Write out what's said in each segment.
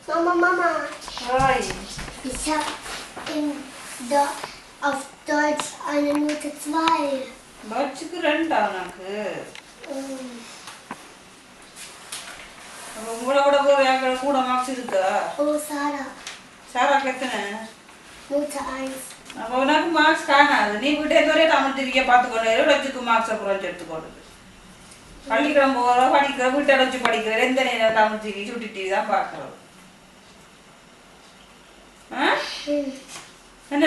Mama. Hi. Ich habe auf Deutsch eine Note 2. Deutschuக்கு 2 உனக்கு. உங்களோட கூட மார்க்ஸ் இருக்கா? Sarah. சாராக்கு எத்தனை? Note 1. அப்போ உனக்கு மார்க்ஸ் காணாது. நீ வீட்டே ஒரே தமிழ் டிவியை பார்த்துக்கொண்டு லட்சுக்கு மார்க்ஸை குறைச்சி எடுத்துக்கொண்டு பள்ளிக்கூடம் போகிற படிக்கிற வீட்டை வச்சு படிக்கிற எந்த நேரம் தமிழ் டிவி சுட்டி டிவி தான் பார்க்குறது. என்ன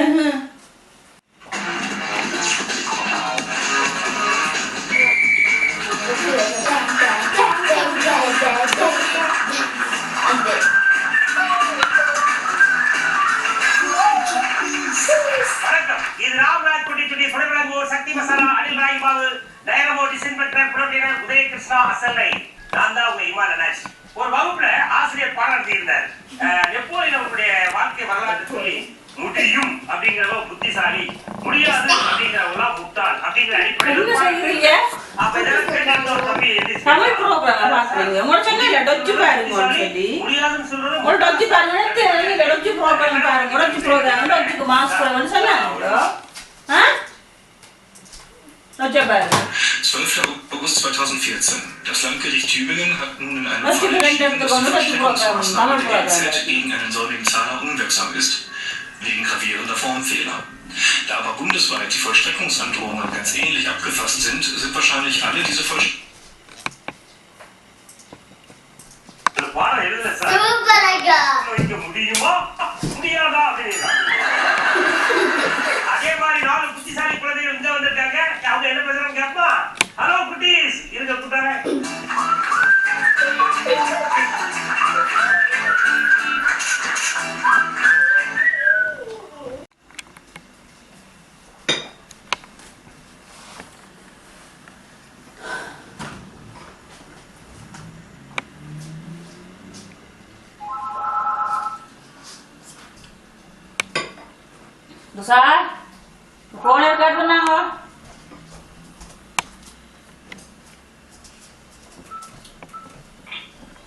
இது ராம்நாத் குட்டி சுட்டி சுடவிளங்கூர் சக்தி மசாலா அனில் ராய் பாபு டைரமோட்டி சின்பெக்டர் புரோட்டீனர் உதய கிருஷ்ணா அசல்லை நான் தான் உங்க இமான் அனாஷ். ஒரு வகுப்புல ஆசிரியர் பாடம் நடத்தியிருந்தார். நெப்போலியன் அவருடைய வாழ்க்கை வரலாற்று சொல்லி முடியும் அப்படிங்கிறவ புத்திசாலி, முடியாது அப்படிங்கிறவங்களா முட்டாள் அப்படிங்கிற அடிப்படையில் அப்ப இதெல்லாம் கேட்டாங்க ஒரு தம்பி தமிழ் ப்ரோக்ராம் பாக்குறீங்க முடிச்சங்க டொச்சு பாருங்க சொல்லி முடியாதுன்னு சொல்றது ஒரு டொச்சு பாருங்க டொச்சு ப்ரோக்ராம் பாருங்க டொச்சு ப்ரோக்ராம் டொச்சுக்கு மார்க்ஸ் போடுறேன்னு சொன்னாங்க. டொச்சு பாருங்க 12. August 2014. Das Landgericht Tübingen hat nun in einem Fall entschieden, dass die Vollstreckungsmaßnahme der EZ gegen einen säumigen Zahler unwirksam ist, wegen gravierender Formfehler. Da aber bundesweit die Vollstreckungsandrohungen ganz ähnlich abgefasst sind, sind wahrscheinlich alle diese பாடம் எழுத sir வைக்க முடியுமா முடியாதா அப்படின்னா அதே மாதிரி 4 புத்திசாலி குழந்தைகள் இங்க வந்திருக்காங்க. அவங்க என்ன பேசுறாங்க கேப்பா? ஹலோ குட்டீஸ் இருக்க கூட்டாங்க. சார் போன கட் பண்ணாங்க.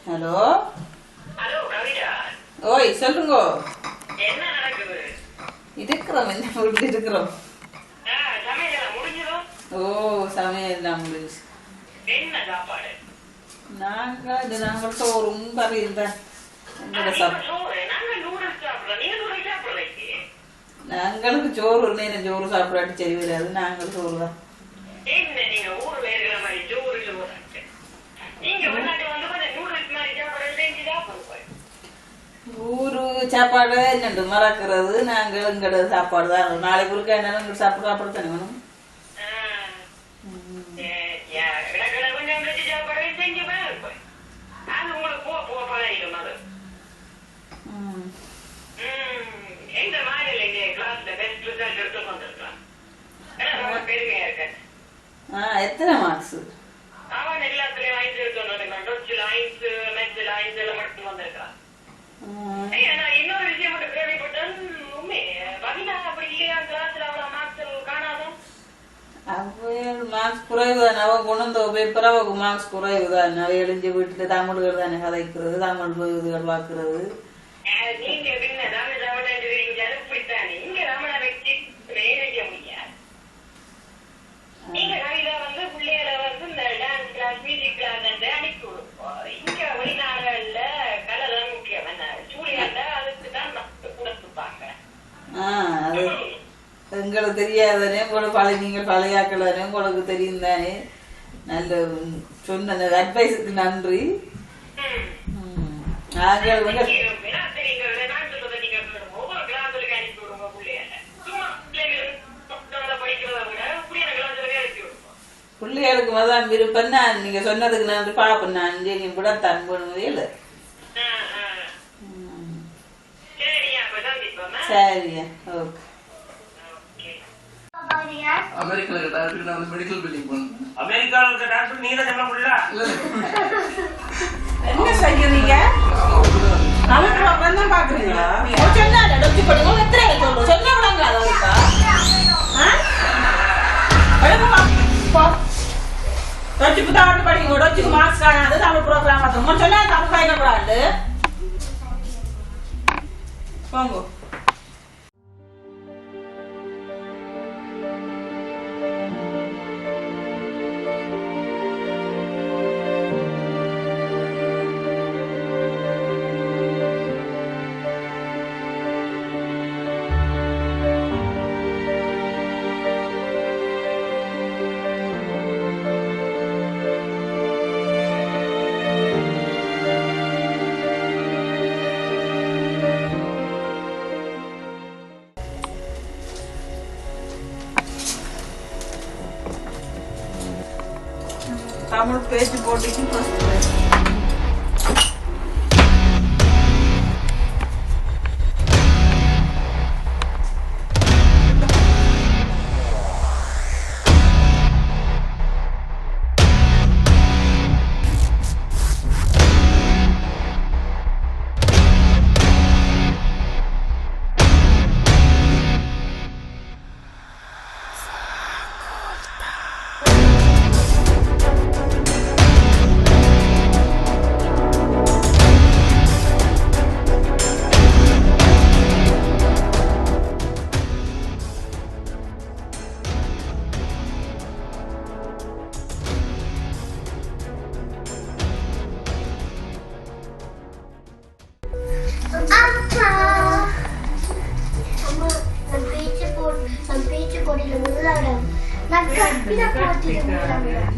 Hello hello Kavitha. ஓய் சொல்லுங்க. என்ன நடக்குது? இருக்கிறோம் என்ன வீட்டில் இருக்கிறோம். சமையல் முடிஞ்சதும் ஓ சமையல் தான் முடிஞ்சு. என்ன சாப்பாடு? நாங்கள் சோறும் கறி இருந்தேன். நாங்களுக்கு சோறு நேரம் சோறு சாப்பிடாட்டி சரி வராது. நாங்கள் சோறு தான். ஊரு சாப்பாடு என்னண்டு மறக்கிறது. நாங்கள் எங்களோட சாப்பாடு தான். நாளைக்கு ஒருக்கா என்ன சாப்பாடு தானே வேணும். எத்தனை மார்க்ஸ்? அவன் எல்லாத்துலயும் 5 எடுத்து டொச்சில் 5 மெச்சில் 5 எல்லாம் மட்டும் வந்திருக்கான். இன்னொரு விஷயம் மட்டும் கேள்விப்பட்டேன். வகிதா அப்படி இல்லையா கிளாஸ்ல அவ்வளவு மார்க்ஸ் காணாதான்? அவள் மார்க்ஸ் குறைவு தானே. அவன் கொண்டு வந்த பேப்பர் அவக்கு மார்க்ஸ் குறைவு தானே. அவ எழுஞ்சி வீட்டுல தமிழ்கள் தானே கதைக்கிறது, தமிழ் பகுதிகள் பார்க்கறது. நீங்க பின்ன தமிழ் இப்படித்தானே இங்க தமிழை வச்சு எழுத முடியாது. நீங்க கவிதா வந்து பிள்ளைகளை வந்து இந்த டான்ஸ் கிளாஸ் மியூசிக் கிளாஸ் அனுப்பி கொடுப்போம். இங்க வெளிநாடுகள்ல கலை தான் முக்கியம். என்ன சூழியல்ல அதுக்கு தான் கொடுத்துப்பாங்க. அது எங்களுக்கு தெரியாதானே. நீங்கள் பழையாக்கள் தானே, உங்களுக்கு தெரியும் தானே. நல்ல சொன்ன அட்வைஸுக்கு நன்றி. நாங்கள் வந்து பிள்ளைகளுக்கு மதான் விருப்பம் தான். நீங்க சொன்னதுக்கு நன்றி. பாப்பேன் நான் சரி கூட தான் பண்ணுவே இல்லை. சரியா ஓகே. அமெரிக்கால டாக்டர் நான் மெடிக்கல் பில்டிங் பண்ணேன். அமெரிக்கால இருக்க டாக்டர் நீங்க சொல்ல முடியல. என்ன செய்யறீங்க? தமிழ் ப்ரோக்ராம் தான் பாக்குறீங்களா? சொன்னா டொச்சு பண்ணுங்க. எத்தனை சொல்லுங்க சொன்னா விளங்க அதா டொச்சுக்கு தான் படிங்க. டொச்சுக்கு மார்க்ஸ் காணாது. தமிழ் ப்ரோக்ராம் பார்த்தோம் சொன்னா தமிழ் பயணப்படாது. வாங்க. தமிழ் பேச்சு போட்டிக்கு ஃபர்ஸ்ட் ப்ரைஸ். அம்மா அம்மா நான் பேச்சு போட்டியில முதலாடம். நான் கற்பித போட்டியில முதலாடம்.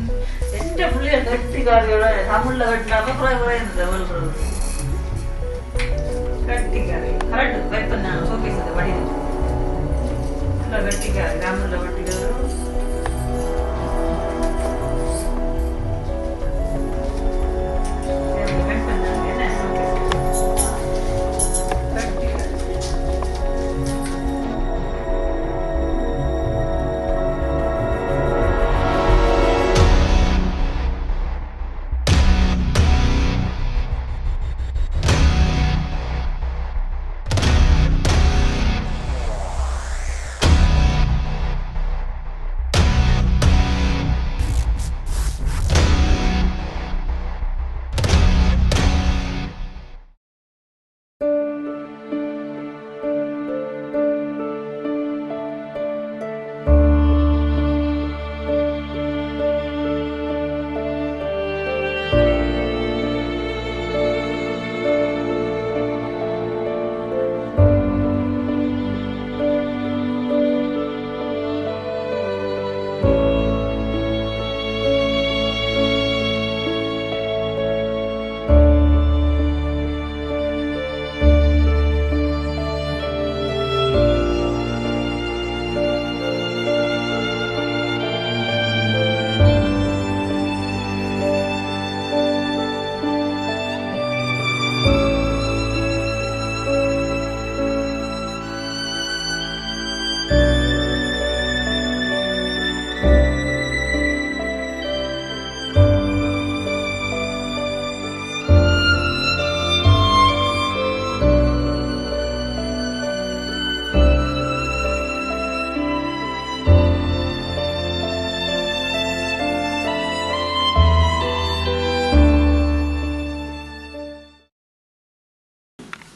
எந்த புள்ளிய கட்டிக்காரியோட தமிழ்ல கட்டினாம லெவல் கட்டிக்காரி கரெக்ட் வைப்ப நான் சோகேசது படிது கட்டிக்காரி தமிழ்ல கட்டிக்காரி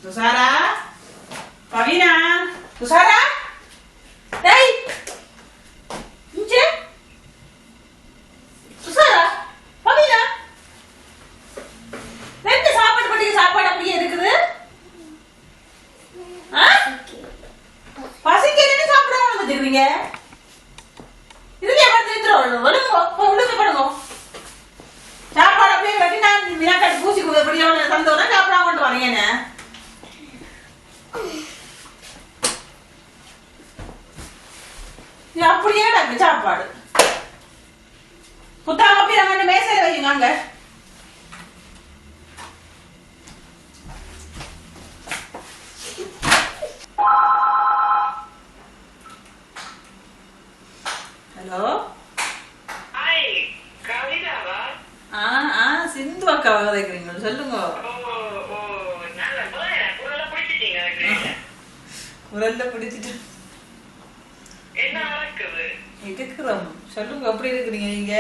Susara, Pavina, Susara, hey, Ince, Susara, Pavina, ரெண்டு சாப்பாடு பட்டிக்கு சாப்பாடு அப்படியே இருக்குது. பசிக்கு என்ன சாப்பிடாம வந்துருக்கீங்க? இதுல எப்படி திருத்துறோம்? ஒழுங்கு படுங்க. சாப்பாடு அப்படியே வெட்டி நான் மினாக்காட்டு பூசி கொடுப்படியா தந்தோன்னா சாப்பிடாம கொண்டு வரீங்க என்ன? அப்படியே சாப்பாடு புத்தாங்க போய் மேசையில வைங்க. ஹலோ, சிந்து அக்காவாக கேக்குறீங்க, சொல்லுங்க. குரல்ல பிடிச்சிட்டு இருக்கிறோம், சொல்லுங்க. எப்படி இருக்கிறீங்க நீங்க?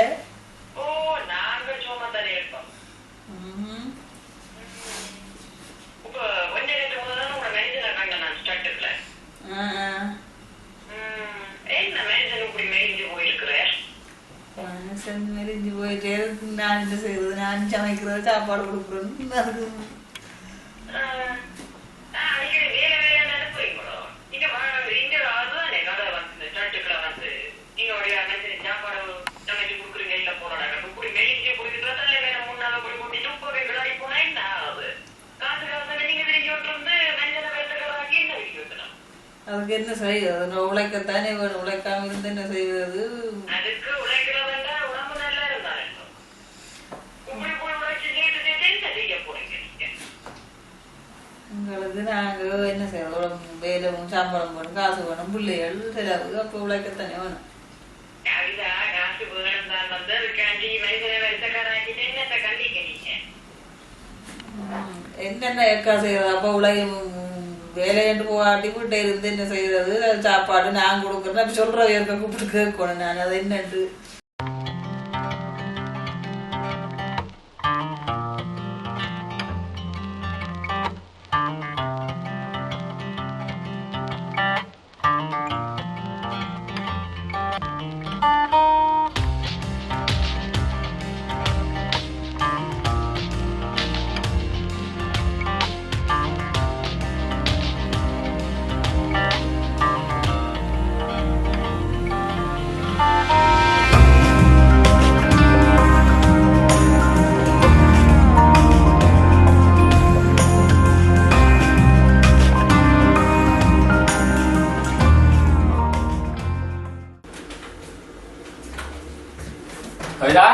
நான் சமைக்கிறது சாப்பாடு கொடுக்குறேன்னு அதுக்கு அதுக்கு என்ன செய்யுது உழைக்கத்தானே வேணும் உழைக்காம இருந்து என்ன செய்வது உங்களுக்கு நாங்கள் என்ன செய்யறோம் வேலை சம்பளம் வேணும் காசு வேணும் பிள்ளைகள் செலவு அப்போ உழைக்கத்தானே வேணும் என்னென்ன எக்கா செய்யறது அப்போ வேலையண்டு போகாட்டி வீட்டை இருந்து என்ன செய்யறது சாப்பாடு நான் கொடுக்குறேன் அப்படி சொல்றேன் இருக்க கூப்பிட்டு கேட்கணும் நான் அதை என்னண்டு கவிதா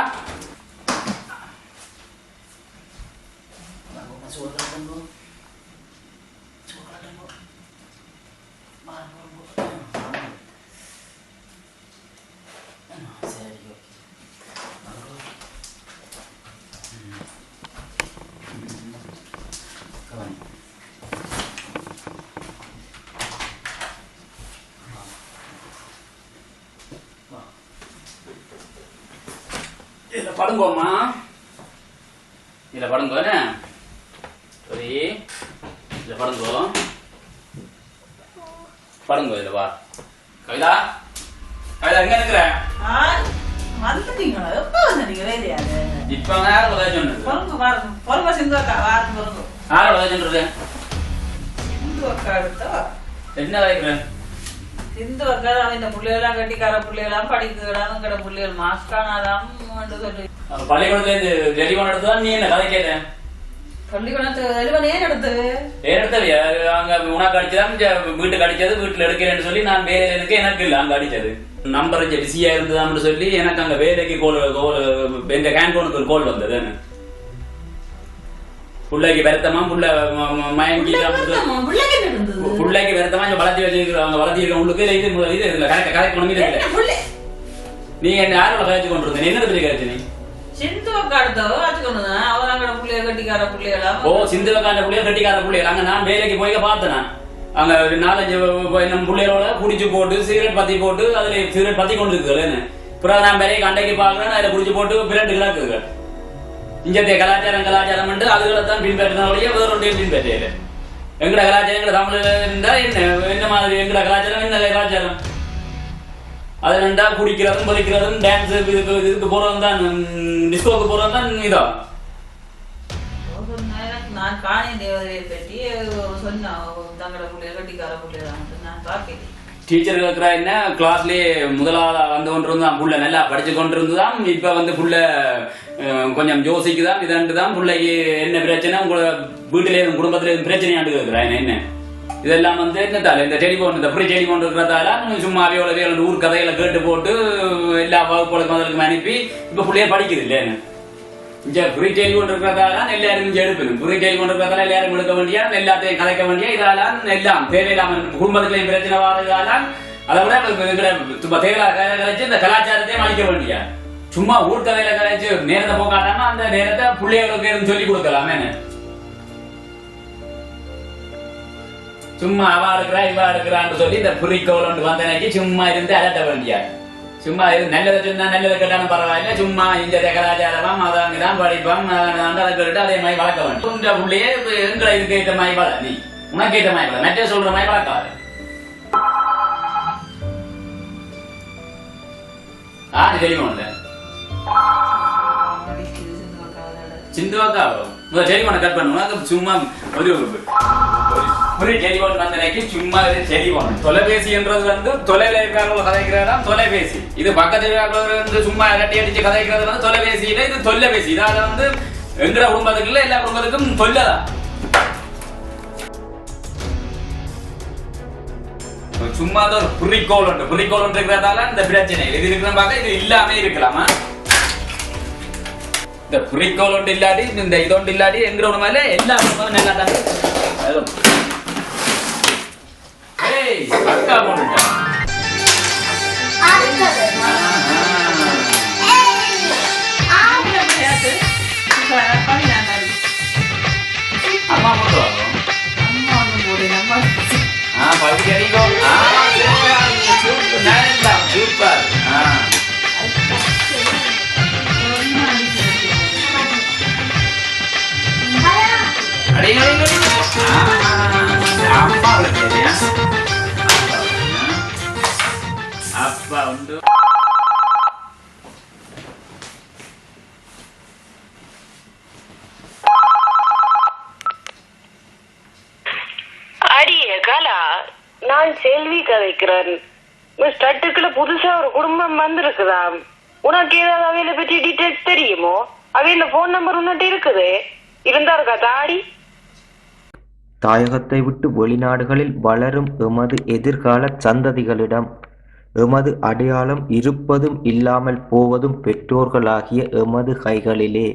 படுங்கோம்மா இல்ல படுங்கோ என்ன சரி இல்ல படுங்கோ படுங்கோ இல்ல வா கவிதா கவிதா எங்க இருக்கிற வந்துட்டீங்களா எப்ப வந்தீங்க வேலையாது இப்ப யாரும் உதவி சொன்னது பொறுங்க சிந்து அக்கா வாரம் பொறுங்க யாரும் உதவி சொல்றது சிந்து அக்கா எடுத்தா என்ன வைக்கிறேன் சிந்து அக்கா இந்த பிள்ளைகளாம் கட்டிக்கார பிள்ளைகளாம் படிக்கிறாங்க கடை பிள்ளைகள் மாஸ்கானாதான் சொல்லி பள்ளிக்கூடத்துல இருந்து டெலிபோன் எடுத்துதான் நீ என்ன கதை கேட்ட பள்ளிக்கூடத்து டெலிபோன் ஏன் எடுத்தது அங்க உனக்கு அடிச்சதான் வீட்டுக்கு அடிச்சது வீட்டுல எடுக்கிறேன்னு சொல்லி நான் வேலையில இருக்கு எனக்கு இல்ல அங்க அடிச்சது நம்பர் பிஸியா இருந்ததான்னு சொல்லி எனக்கு அங்க வேலைக்கு எங்க கேன்போனுக்கு ஒரு கோல் வந்தது பிள்ளைக்கு வருத்தமா புள்ள மயங்கி பிள்ளைக்கு வருத்தமா வளர்த்தி வச்சிருக்காங்க வளர்த்தி இருக்க உங்களுக்கு இது இல்ல கரெக்ட் ஒண்ணுமே இல்ல நீ என்ன யாரோட கழிச்சு கொண்டு இருந்த என்ன பத்தி கழிச்சு நீ சிந்து அக்காடுதோ வச்சுக்கொண்டுதான் அவதாங்கட புள்ளைய கட்டிக்கார பிள்ளைகளா ஓ சிந்து அக்காண்ட புள்ளைய கட்டிக்கார பிள்ளைகள் அங்க நான் வேலைக்கு போய் பார்த்தேன் அங்க ஒரு 4-5 நம்ம பிள்ளைகளோட குடிச்சு போட்டு சிகரெட் பத்தி போட்டு அதுல சிகரெட் பத்தி கொண்டு இருக்குதுன்னு பிறகு நான் வேலையை கண்டைக்கு பாக்குறேன் அதுல குடிச்சு போட்டு பிரெண்டு கிடக்குது இஞ்சத்திய கலாச்சாரம் அதுகளை தான் பின்பற்றினாலேயே வேற ஒன்றையும் பின்பற்ற எங்கட கலாச்சாரம் எங்கட தமிழ்ல இருந்தா என்ன மாதிரி எங்கட கலாச்சாரம் என்ன கலாச்சாரம் அது ரெண்டா குடிக்கிறதும் பலிக்கிறதும் டான்ஸ் இதுக்கு போறதும் தான் டிஸ்கோக்கு போறதும் தான் இதா நான் காணி தேவதையை பற்றி சொன்ன தங்கட பிள்ளைய கட்டிக்கார பிள்ளைய நான் பார்க்கிறேன் டீச்சர் இருக்கிற என்ன கிளாஸ்லயே முதலாவது வந்து கொண்டிருந்தான் புள்ள நல்லா படிச்சு கொண்டிருந்துதான் இப்ப வந்து புள்ள கொஞ்சம் யோசிக்குதான் இதாண்டுதான் பிள்ளைக்கு என்ன பிரச்சனை உங்க வீட்டிலே குடும்பத்திலே பிரச்சனையாண்டு இருக்கிறான் என்ன இதெல்லாம் வந்து என்னத்தால இந்த டெலிபோன் இந்த ஃப்ரீ டெலிபோன் இருக்கிறதால சும்மாவே உள்ள ஊர் கதைகளை கேட்டு போட்டு எல்லா வகுப்புகளுக்கும் அதற்கு அனுப்பி இப்ப பிள்ளைய படிக்குது இல்லைன்னு இங்க ஃப்ரீ டெலிபோன் இருக்கிறதால எல்லாரும் இங்க எடுக்கணும் ஃப்ரீ டெலிபோன் இருக்கிறதால எல்லாரும் எடுக்க வேண்டியா எல்லாத்தையும் கலைக்க வேண்டிய இதெல்லாம் எல்லாம் தேவையில்லாம குடும்பத்திலையும் பிரச்சனை வாரதாலாம் அதை விட தேவையில்லாத கலைச்சு இந்த கலாச்சாரத்தையும் அழிக்க வேண்டியா சும்மா ஊர் கதையில கலைச்சு நேரத்தை போக்காட்டாம அந்த நேரத்தை பிள்ளைகளுக்கு சொல்லி கொடுக்கலாம் என்ன சும்மா அவா இருக்கிறா இவா இருக்கிறான்னு சொல்லி இந்த குறிக்கோள் ஒன்று வந்தனைக்கு சும்மா இருந்து அலட்ட வேண்டியா சும்மா இது நல்லதை சொன்னா நல்லதை கேட்டாலும் பரவாயில்ல சும்மா இந்த கலாச்சாரமா அதான் படிப்பான் அதை கேட்டு அதே மாதிரி வளர்க்க வேண்டும் பிள்ளையே எங்களை இதுக்கு ஏற்ற மாதிரி வள நீ உனக்கு ஏற்ற மாதிரி வள நெட்டே சொல்ற மாதிரி வளர்க்காது தெரியுமா சிந்துவாக்கா டெலிஃபோனை கட் பண்ணுவோம் சும்மா ஒரு டெலிஃபோன் வந்தனைக்கு சும்மா ஒரு டெலிஃபோன் தொலைபேசின்றது வந்து தொலைவில் இருக்கிறவங்க கதைக்கிறதா தொலைபேசி இது பக்கத்தில் இருக்கிறவங்க வந்து சும்மா இரட்டி அடிச்சு கதைக்கிறது வந்து தொலைபேசியில இது தொல்லைபேசி இதால வந்து எங்கிற குடும்பத்துக்கு இல்லை எல்லா குடும்பத்துக்கும் தொல்லதான் சும்மா தான் ஒரு குறிக்கோள் இருக்கிறதால இந்த பிரச்சனை இது இருக்கிற பார்க்க இது இல்லாம இருக்கலாமா இந்த குறிக்கோள் ஒன்று இல்லாட்டி இந்த இதொண்டு இல்லாட்டி எங்கிற ஒரு மாதிரி எல்லா குடும்பமும் நல்லா தான் அக்கா போட்டுட்டா அம்மா போட்டு வரும் படிக்கடிக்கோ சூப்பர் அப்பா உண்டு அடியே கலா நான் செல்வி கதைக்கிறேன் ஸ்டட்டுக்குள்ள புதுசா ஒரு குடும்பம் வந்திருக்குதாம் உனக்கு ஏதாவது அவையில பற்றி டீட்டெயில்ஸ் தெரியுமோ அவையில போன் நம்பர் உன்னிட்டு இருக்குது இருந்தா இருக்கா தாடி தாயகத்தை விட்டு வெளிநாடுகளில் வளரும் எமது எதிர்கால சந்ததிகளிடம் எமது அடையாளம் இருப்பதும் இல்லாமல் போவதும் பெற்றோர்களாகிய எமது கைகளிலே.